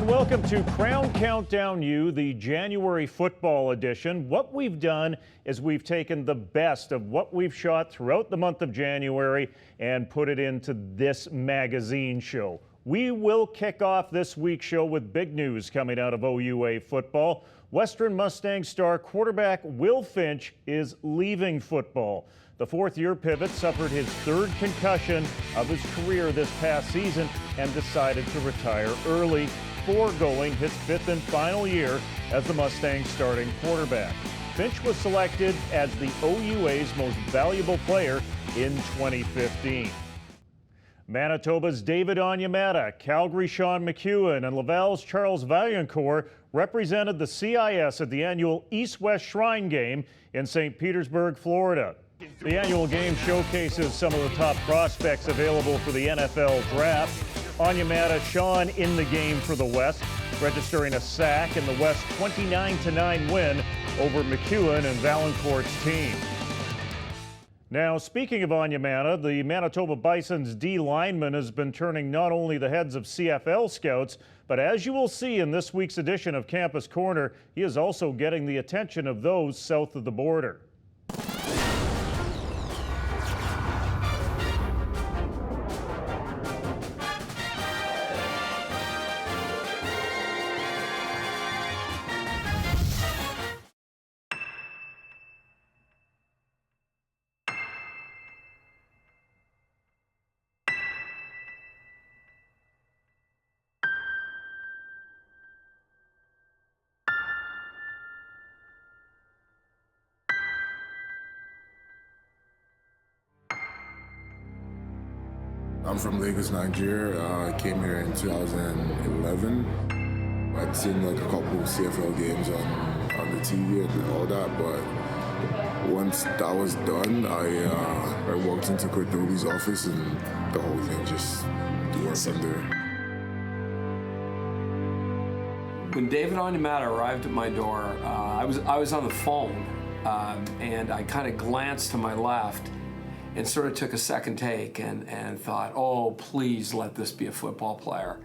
And welcome to Krown Countdown U, the January football edition. What we've done is we've taken the best of what we've shot throughout the month of January and put it into this magazine show. We will kick off this week's show with big news coming out of OUA football. Western Mustangs star quarterback Will Finch is leaving football. The fourth-year pivot suffered his third concussion of his career this past season and decided to retire early, foregoing his fifth and final year as the Mustangs starting quarterback. Finch was selected as the OUA's most valuable player in 2015. Manitoba's David Onyemata, Calgary's Sean McEwen, and Laval's Charles Vaillancourt represented the CIS at the annual East-West Shrine Game in St. Petersburg, Florida. The annual game showcases some of the top prospects available for the NFL draft. Onyemata shone in the game for the West, registering a sack in the West 29-9 win over McEwen and Vaillancourt's team. Now, speaking of Onyemata, the Manitoba Bison's D lineman has been turning not only the heads of CFL scouts, but as you will see in this week's edition of Campus Corner, he is also getting the attention of those south of the border. I'm from Lagos, Nigeria. I came here in 2011. I'd seen like a couple of CFL games on the TV and all that, but once that was done, I walked into Coach Dobie's office and the whole thing just went from there. When David Onyemata arrived at my door, I was on the phone, and I kind of glanced to my left and sort of took a second take and thought, oh, please let this be a football player.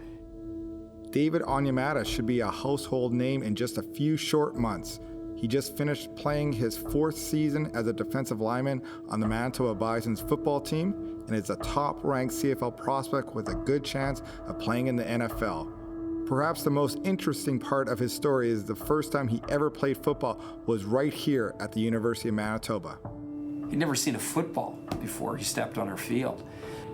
David Onyemata should be a household name in just a few short months. He just finished playing his fourth season as a defensive lineman on the Manitoba Bison's football team and is a top-ranked CFL prospect with a good chance of playing in the NFL. Perhaps the most interesting part of his story is the first time he ever played football was right here at the University of Manitoba. He'd never seen a football before he stepped on our field.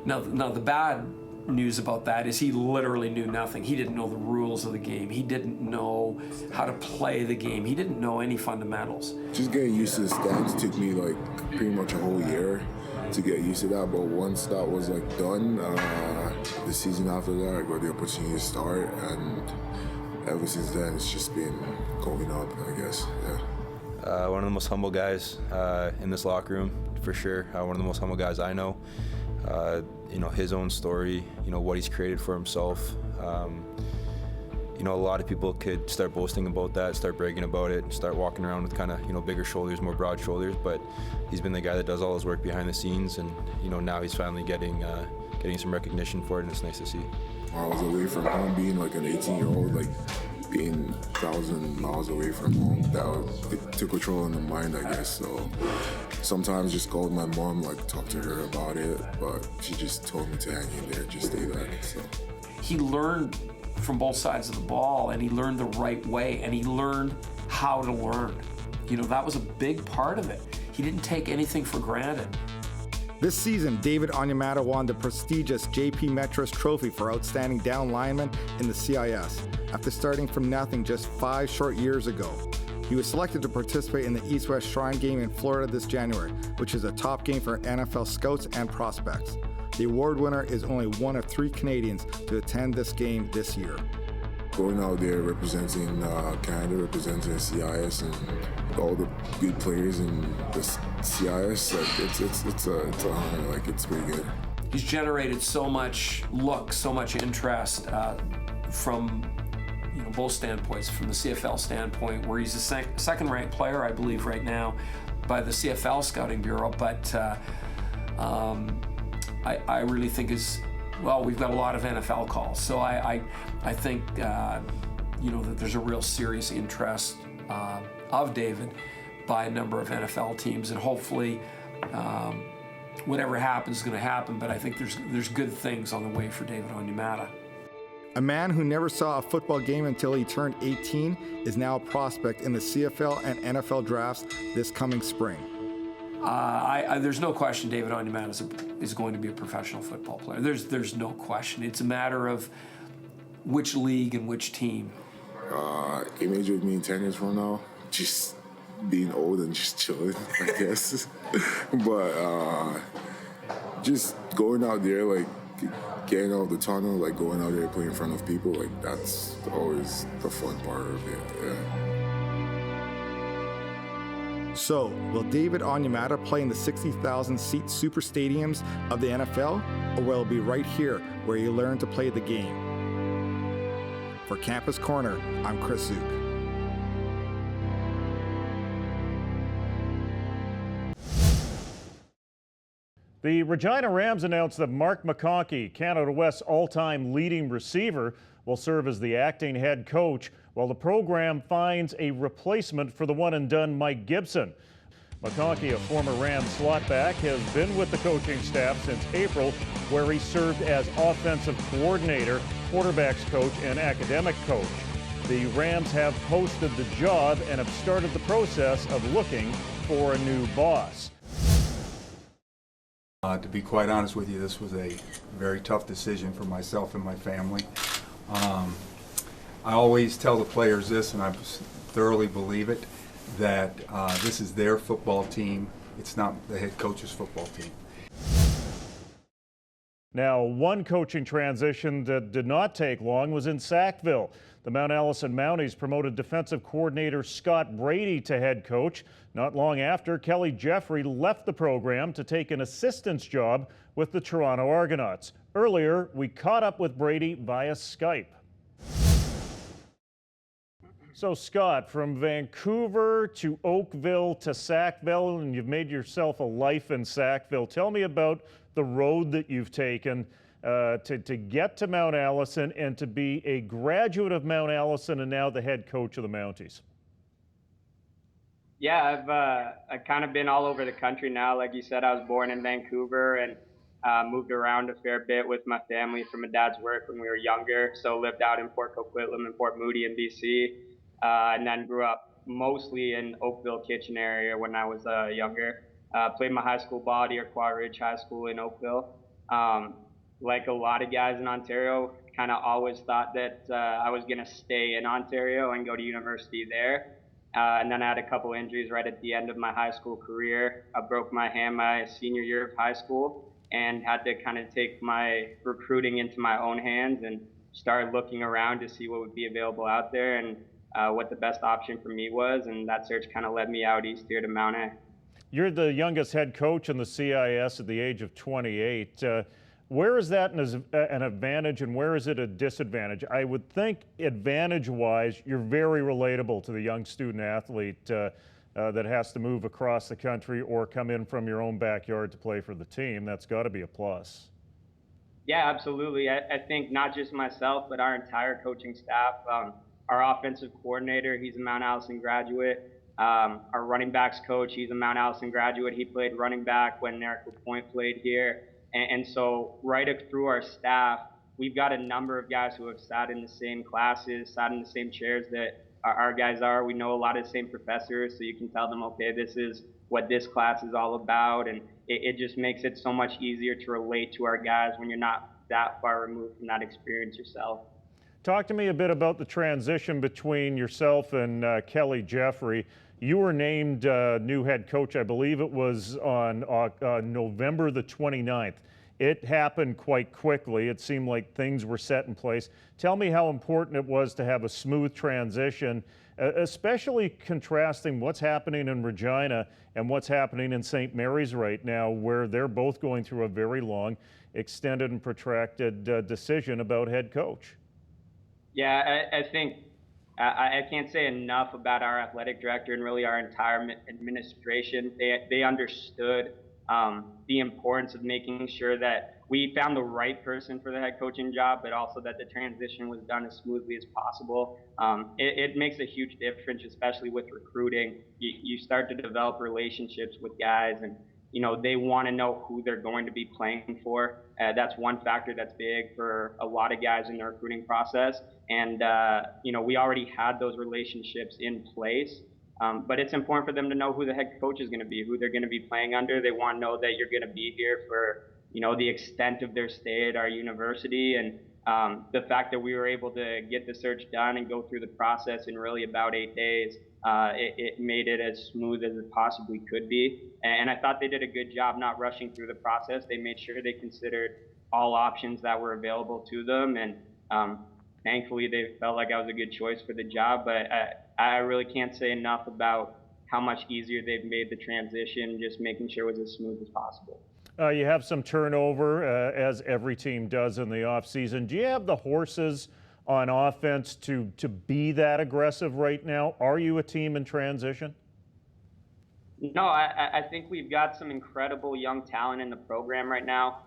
Now the bad news about that is he literally knew nothing. He didn't know the rules of the game. He didn't know how to play the game. He didn't know any fundamentals. Just getting used to the stance took me like pretty much a whole year to get used to that, but once that was like done, the season after that, I got the opportunity to start, and ever since then, it's just been going up, I guess, yeah. One of the most humble guys in this locker room, for sure. One of the most humble guys I know. His own story, what he's created for himself. A lot of people could start boasting about that, start bragging about it, start walking around with kind of, bigger shoulders, more broad shoulders, but he's been the guy that does all his work behind the scenes, and, now he's finally getting some recognition for it, and it's nice to see. I was away from home, being like an 18-year-old, like being 1,000 miles away from home, it took control in the mind, I guess. So sometimes just called my mom, like talk to her about it, but she just told me to hang in there, just stay back. So he learned from both sides of the ball, and he learned the right way, and he learned how to learn. That was a big part of it. He didn't take anything for granted. This season, David Onyemata won the prestigious J.P. Metros Trophy for Outstanding Down Lineman in the CIS after starting from nothing just 5 short years ago. He was selected to participate in the East-West Shrine Game in Florida this January, which is a top game for NFL scouts and prospects. The award winner is only one of 3 Canadians to attend this game this year. Going out there representing Canada, representing the CIS, and all the good players in the CIS, like it's a honor. Like, it's pretty good. He's generated so much look, so much interest from both standpoints. From the CFL standpoint, where he's a second-ranked player, I believe, right now by the CFL Scouting Bureau, but I really think Well, we've got a lot of NFL calls, so I think you know, that there's a real serious interest of David by a number of NFL teams, and hopefully whatever happens is going to happen. But I think there's good things on the way for David Onyemata. A man who never saw a football game until he turned 18 is now a prospect in the CFL and NFL drafts this coming spring. There's no question David Onyemata is going to be a professional football player. There's no question. It's a matter of which league and which team. Image of me 10 years from now, just being old and just chilling, I guess. But just going out there, like getting out of the tunnel, like going out there playing in front of people, like that's always the fun part of it. Yeah. So, will David Onyemata play in the 60,000-seat super stadiums of the NFL, or will it be right here where he learned to play the game? For Campus Corner, I'm Chris Zook. The Regina Rams announced that Mark McConkey, Canada West's all-time leading receiver, will serve as the acting head coach while the program finds a replacement for the one-and-done Mike Gibson. McConkey, a former Rams slotback, has been with the coaching staff since April, where he served as offensive coordinator, quarterbacks coach, and academic coach. The Rams have posted the job and have started the process of looking for a new boss. To be quite honest with you, this was a very tough decision for myself and my family. I always tell the players this, and I thoroughly believe it, that this is their football team. It's not the head coach's football team. Now, one coaching transition that did not take long was in Sackville. The Mount Allison Mounties promoted defensive coordinator Scott Brady to head coach. Not long after, Kelly Jeffrey left the program to take an assistant's job with the Toronto Argonauts. Earlier, we caught up with Brady via Skype. So, Scott, from Vancouver to Oakville to Sackville, and you've made yourself a life in Sackville. Tell me about the road that you've taken to get to Mount Allison and to be a graduate of Mount Allison and now the head coach of the Mounties. Yeah, I've kind of been all over the country now. Like you said, I was born in Vancouver and moved around a fair bit with my family for my dad's work when we were younger. So lived out in Port Coquitlam and Port Moody in BC, and then grew up mostly in Oakville, Kitchener area when I was younger. Played my high school ball at Iroquois Ridge High School in Oakville. Like a lot of guys in Ontario, kind of always thought that I was going to stay in Ontario and go to university there. And then I had a couple injuries right at the end of my high school career. I broke my hand my senior year of high school and had to kind of take my recruiting into my own hands and start looking around to see what would be available out there and what the best option for me was. And that search kind of led me out east here to Mount A. You're the youngest head coach in the CIS at the age of 28. Where is that an advantage and where is it a disadvantage? I would think advantage-wise, you're very relatable to the young student athlete that has to move across the country or come in from your own backyard to play for the team. That's got to be a plus. Yeah, absolutely. I think not just myself, but our entire coaching staff. Our offensive coordinator, he's a Mount Allison graduate. Our running backs coach, he's a Mount Allison graduate. He played running back when Eric LaPointe played here. And so right up through our staff, we've got a number of guys who have sat in the same classes, sat in the same chairs that our guys are. We know a lot of the same professors, so you can tell them, okay, this is what this class is all about. And it just makes it so much easier to relate to our guys when you're not that far removed from that experience yourself. Talk to me a bit about the transition between yourself and Kelly Jeffrey. You were named new head coach, I believe it was on November the 29th. It happened quite quickly. It seemed like things were set in place. Tell me how important it was to have a smooth transition, especially contrasting what's happening in Regina and what's happening in St. Mary's right now, where they're both going through a very long, extended and protracted decision about head coach. Yeah, I think I can't say enough about our athletic director and really our entire administration. They understood the importance of making sure that we found the right person for the head coaching job, but also that the transition was done as smoothly as possible. It makes a huge difference, especially with recruiting. You start to develop relationships with guys, and they want to know who they're going to be playing for. That's one factor that's big for a lot of guys in the recruiting process. And we already had those relationships in place. But it's important for them to know who the head coach is going to be, who they're going to be playing under. They want to know that you're going to be here for, the extent of their stay at our university. And the fact that we were able to get the search done and go through the process in really about 8 days, it made it as smooth as it possibly could be. And I thought they did a good job not rushing through the process. They made sure they considered all options that were available to them. And thankfully, they felt like I was a good choice for the job. But I really can't say enough about how much easier they've made the transition, just making sure it was as smooth as possible. You have some turnover, as every team does in the offseason. Do you have the horses on offense to be that aggressive right now? Are you a team in transition? No, I think we've got some incredible young talent in the program right now,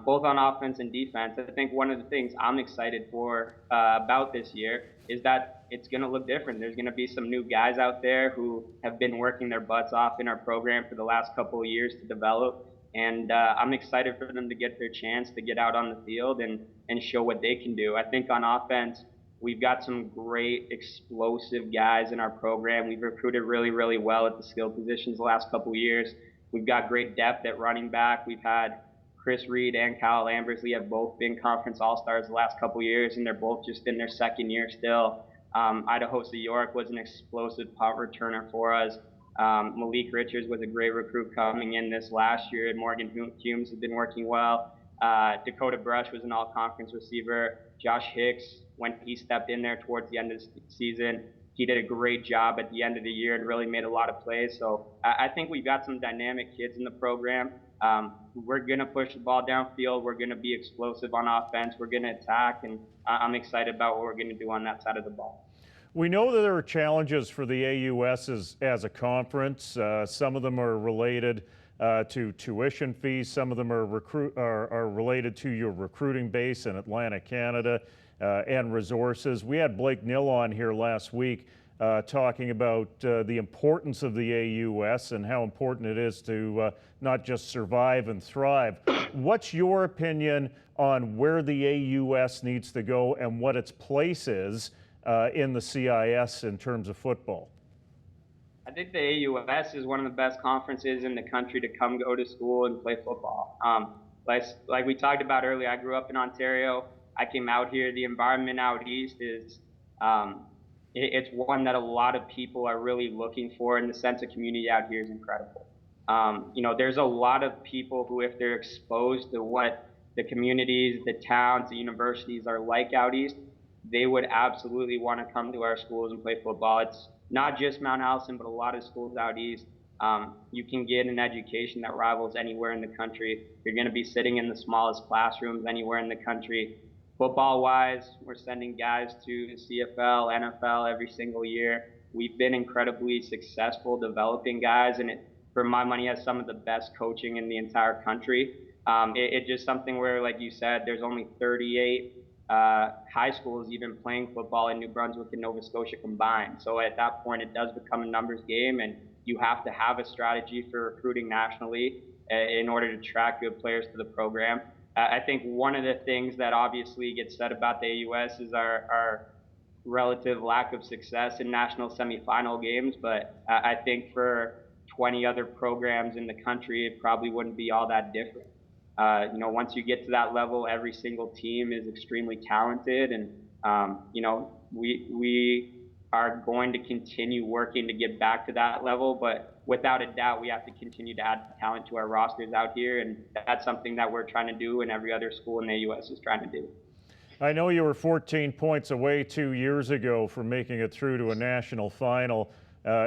both on offense and defense. I think one of the things I'm excited for about this year is that it's going to look different. There's going to be some new guys out there who have been working their butts off in our program for the last couple of years to develop. And I'm excited for them to get their chance to get out on the field and show what they can do. I think on offense, we've got some great explosive guys in our program. We've recruited really, really well at the skill positions the last couple of years. We've got great depth at running back. We've had Chris Reed and Kyle Lambersley have both been conference all-stars the last couple of years, and they're both just in their second year still. Idaho York was an explosive punt returner for us. Malik Richards was a great recruit coming in this last year, and Morgan Humes has been working well. Dakota Brush was an all-conference receiver. Josh Hicks, when he stepped in there towards the end of the season, he did a great job at the end of the year and really made a lot of plays. So I think we've got some dynamic kids in the program. We're going to push the ball downfield. We're going to be explosive on offense. We're going to attack, and I'm excited about what we're going to do on that side of the ball. We know that there are challenges for the AUS as a conference. Some of them are related to tuition fees. Some of them are related to your recruiting base in Atlantic Canada and resources. We had Blake Nill on here last week talking about the importance of the AUS and how important it is to not just survive and thrive. What's your opinion on where the AUS needs to go and what its place is in the CIS in terms of football? I think the AUS is one of the best conferences in the country to come go to school and play football. Like we talked about earlier, I grew up in Ontario. I came out here. The environment out east is it's one that a lot of people are really looking for, and the sense of community out here is incredible. There's a lot of people who, if they're exposed to what the communities, the towns, the universities are like out east, they would absolutely want to come to our schools and play football. It's not just Mount Allison, but a lot of schools out east. You can get an education that rivals anywhere in the country. You're going to be sitting in the smallest classrooms anywhere in the country. Football-wise, we're sending guys to the CFL, NFL every single year. We've been incredibly successful developing guys, and it, for my money, has some of the best coaching in the entire country. It's just something where, like you said, there's only 38 high schools even playing football in New Brunswick and Nova Scotia combined. So at that point, it does become a numbers game, and you have to have a strategy for recruiting nationally in order to attract good players to the program. I think one of the things that obviously gets said about the AUS is our relative lack of success in national semifinal games, but I think for 20 other programs in the country, it probably wouldn't be all that different. Once you get to that level, every single team is extremely talented, and we are going to continue working to get back to that level, but without a doubt, we have to continue to add talent to our rosters out here, and that's something that we're trying to do and every other school in the AUS is trying to do. I know you were 14 points away 2 years ago from making it through to a national final,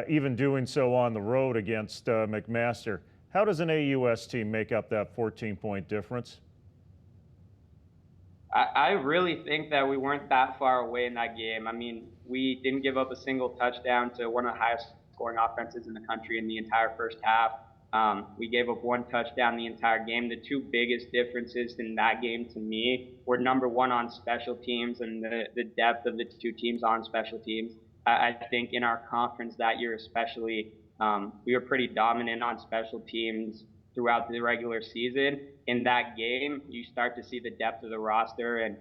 even doing so on the road against McMaster. How does an AUS team make up that 14-point difference? I really think that we weren't that far away in that game. I mean, we didn't give up a single touchdown to one of the highest scoring offenses in the country in the entire first half. We gave up 1 touchdown the entire game. The 2 biggest differences in that game to me were, number 1, on special teams and the depth of the 2 teams on special teams. I think in our conference that year especially, we were pretty dominant on special teams throughout the regular season. In that game, you start to see the depth of the roster, and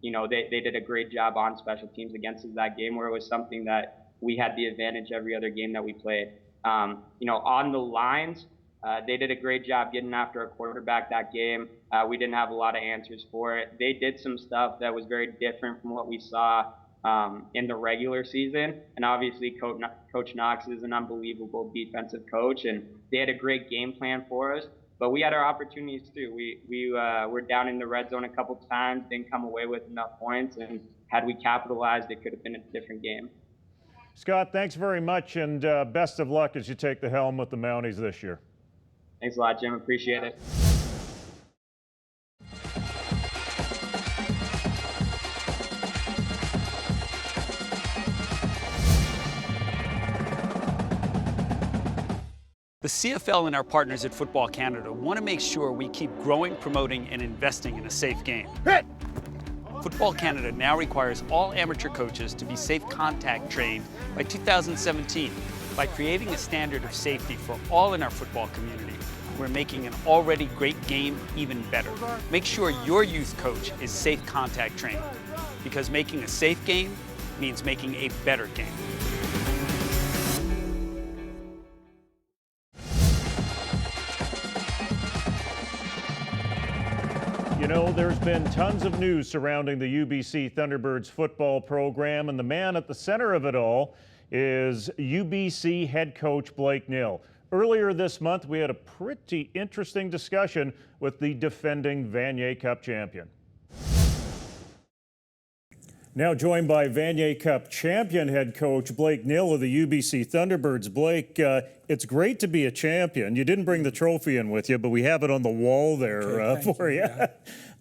they did a great job on special teams against us that game, where it was something that we had the advantage every other game that we played. On the lines, they did a great job getting after a quarterback that game. We didn't have a lot of answers for it. They did some stuff that was very different from what we saw in the regular season. And obviously, Coach Knox is an unbelievable defensive coach, and they had a great game plan for us. But we had our opportunities too. We were down in the red zone a couple times, didn't come away with enough points, and had we capitalized, it could have been a different game. Scott, thanks very much, and best of luck as you take the helm with the Mounties this year. Thanks a lot, Jim. Appreciate it. The CFL and our partners at Football Canada want to make sure we keep growing, promoting, and investing in a safe game. Football Canada now requires all amateur coaches to be safe contact trained by 2017. By creating a standard of safety for all in our football community, we're making an already great game even better. Make sure your youth coach is safe contact trained, because making a safe game means making a better game. You know, there's been tons of news surrounding the UBC Thunderbirds football program, and the man at the center of it all is UBC head coach Blake Nill. Earlier this month, we had a pretty interesting discussion with the defending Vanier Cup champion. Now joined by Vanier Cup champion head coach Blake Nill of the UBC Thunderbirds. Blake, it's great to be a champion. You didn't bring the trophy in with you, but we have it on the wall there for you.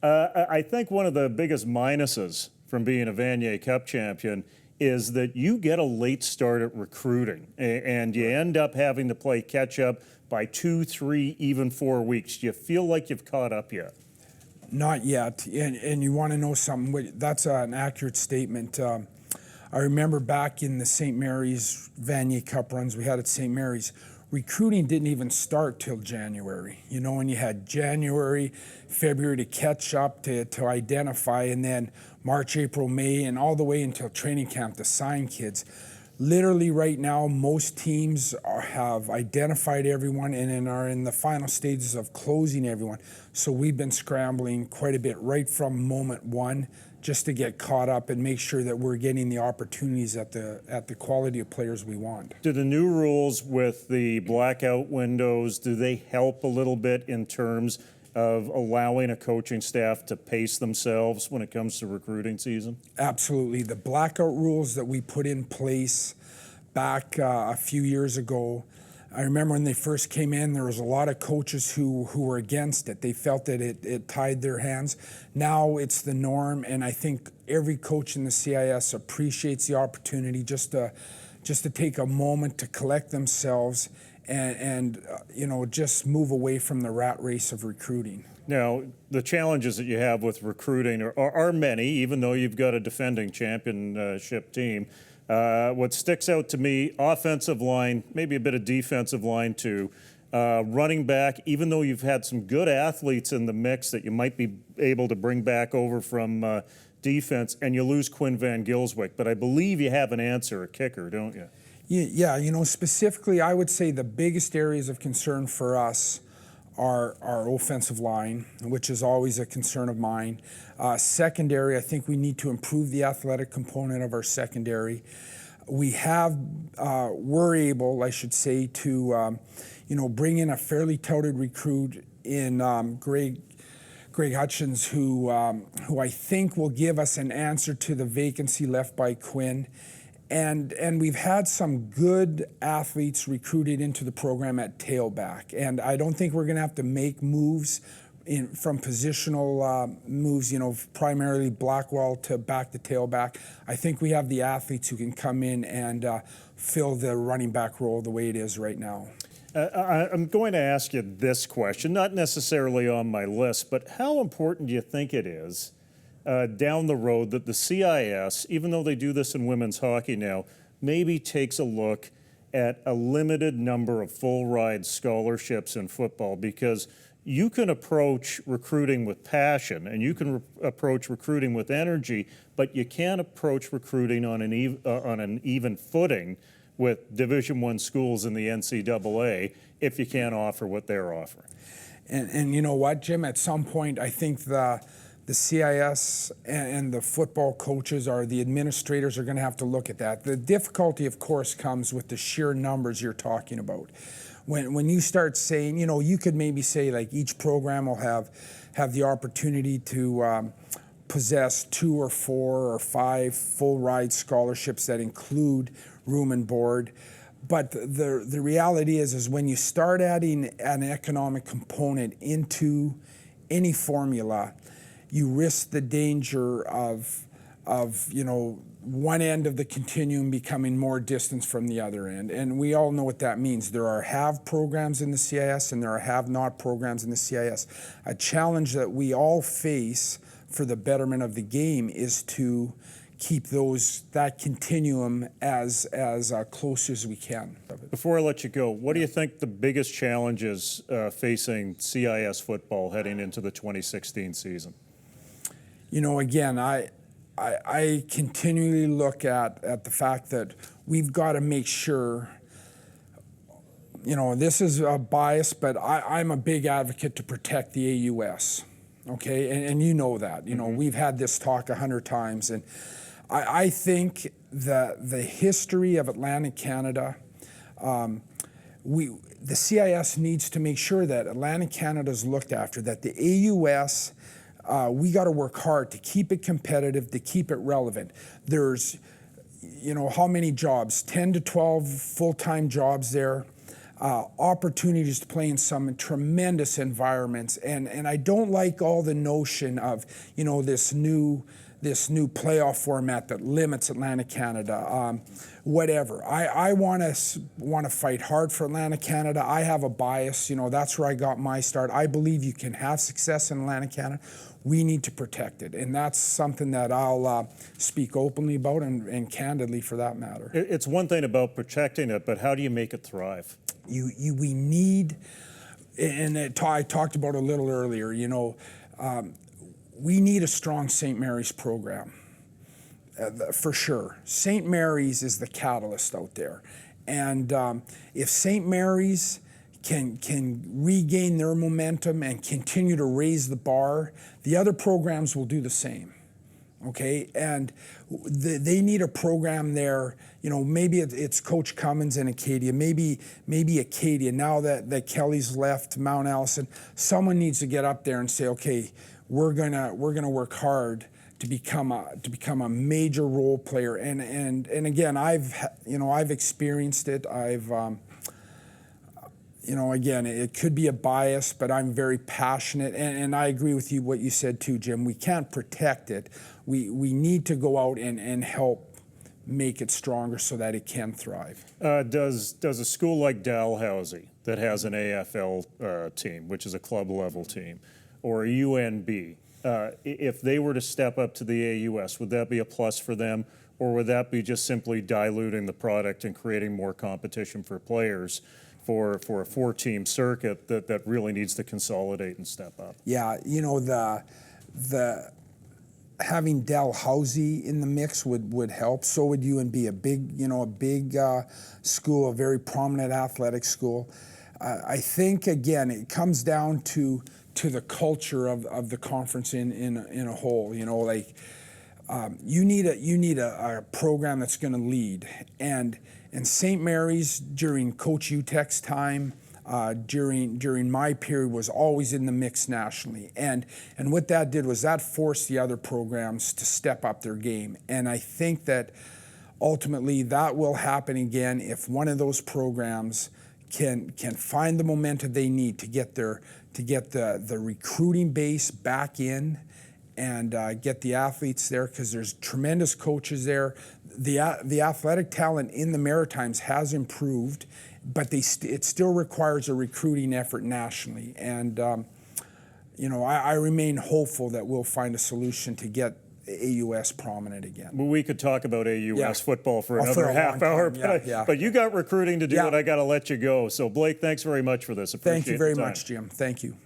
I think one of the biggest minuses from being a Vanier Cup champion is that you get a late start at recruiting, and you end up having to play catch up by 2, 3, even 4 weeks. Do you feel like you've caught up yet? Not yet, and you want to know something, that's an accurate statement. I remember back in the St. Mary's Vanier Cup runs we had at St. Mary's, recruiting didn't even start till January. You know, when you had January, February to catch up, to identify, and then March, April, May, and all the way until training camp to sign kids. Literally right now, most teams have identified everyone and then are in the final stages of closing everyone. So we've been scrambling quite a bit right from moment one just to get caught up and make sure that we're getting the opportunities at the quality of players we want. Do the new rules with the blackout windows, do they help a little bit in terms of allowing a coaching staff to pace themselves when it comes to recruiting season? Absolutely. The blackout rules that we put in place back a few years ago, I remember when they first came in, there was a lot of coaches who were against it. They felt that it tied their hands. Now it's the norm, and I think every coach in the CIS appreciates the opportunity just to take a moment to collect themselves and just move away from the rat race of recruiting. Now, the challenges that you have with recruiting are many, even though you've got a defending championship team. What sticks out to me, offensive line, maybe a bit of defensive line too. Running back, even though you've had some good athletes in the mix that you might be able to bring back over from defense, and you lose Quinn Van Gilswyk. But I believe you have an answer, a kicker, don't you? Yeah, specifically, I would say the biggest areas of concern for us are our offensive line, which is always a concern of mine. Secondary, I think we need to improve the athletic component of our secondary. We're able, I should say, to bring in a fairly touted recruit in Greg Hutchins, who I think will give us an answer to the vacancy left by Quinn. And we've had some good athletes recruited into the program at tailback. And I don't think we're going to have to make moves from positional moves, primarily Blackwell to back to tailback. I think we have the athletes who can come in and fill the running back role the way it is right now. I'm going to ask you this question, not necessarily on my list, but how important do you think it is down the road that the CIS, even though they do this in women's hockey now, maybe takes a look at a limited number of full ride scholarships in football? Because you can approach recruiting with passion and you can approach recruiting with energy, but you can't approach recruiting on an even footing with Division I schools in the NCAA if you can't offer what they're offering. And you know what, Jim? At some point, I think the CIS and the football coaches or the administrators are going to have to look at that. The difficulty, of course, comes with the sheer numbers you're talking about. When you start saying, you know, you could maybe say like each program will have the opportunity to possess 2 or 4 or 5 full ride scholarships that include room and board. But the reality is when you start adding an economic component into any formula, you risk the danger of you know, one end of the continuum becoming more distance from the other end. And we all know what that means. There are have programs in the CIS and there are have not programs in the CIS. A challenge that we all face for the betterment of the game is to keep that continuum as close as we can. Before I let you go, what do you think the biggest challenges facing CIS football heading into the 2016 season? You know, again, I continually look at the fact that we've got to make sure, you know, this is a bias, but I'm a big advocate to protect the AUS, okay? And you know that. You know, we've had this talk 100 times, and I think that the history of Atlantic Canada, the CIS needs to make sure that Atlantic Canada is looked after, that the AUS, we got to work hard to keep it competitive, to keep it relevant. There's, you know, how many jobs? 10 to 12 full-time jobs there, opportunities to play in some tremendous environments. And I don't like all the notion of, you know, this new playoff format that limits Atlantic Canada. Whatever. I want to fight hard for Atlantic Canada. I have a bias. You know, that's where I got my start. I believe you can have success in Atlantic Canada. We need to protect it, and that's something that I'll speak openly about and candidly, for that matter. It's one thing about protecting it, but how do you make it thrive? We need, and I talked about it a little earlier. You know. We need a strong St. Mary's program, for sure. St. Mary's is the catalyst out there. And if St. Mary's can regain their momentum and continue to raise the bar, the other programs will do the same, okay? And they need a program there. You know, maybe it's Coach Cummins and Acadia, maybe Acadia. Now that Kelly's left Mount Allison, someone needs to get up there and say, okay, we're gonna work hard to become a major role player. And again, I've experienced it. You know, again, it could be a bias, but I'm very passionate, and I agree with you what you said too, Jim. We can't protect it. We need to go out and help make it stronger so that it can thrive. Does a school like Dalhousie that has an AFL team, which is a club level team, or UNB, if they were to step up to the AUS, would that be a plus for them, or would that be just simply diluting the product and creating more competition for players for a 4-team circuit that really needs to consolidate and step up? Yeah, you know, the having Dalhousie in the mix would help. So would UNB, a big school, a very prominent athletic school. I think, again, it comes down to the culture of the conference in a whole. You know, like you need a program that's going to lead, and St. Mary's during Coach Utek's time, during my period, was always in the mix nationally, and what that did was that forced the other programs to step up their game, and I think that ultimately that will happen again if one of those programs can find the momentum they need to get the recruiting base back in and get the athletes there, because there's tremendous coaches there. The athletic talent in the Maritimes has improved, but it still requires a recruiting effort nationally. And I remain hopeful that we'll find a solution to get AUS prominent again. Well, we could talk about AUS football for another for a half long hour, time. but you got recruiting to do, and I got to let you go. So, Blake, thanks very much for this. Appreciate Thank you very the time. much, Jim. Thank you.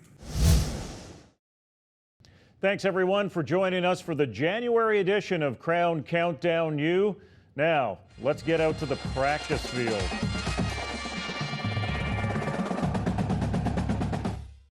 Thanks, everyone, for joining us for the January edition of Krown Countdown U. Now, let's get out to the practice field.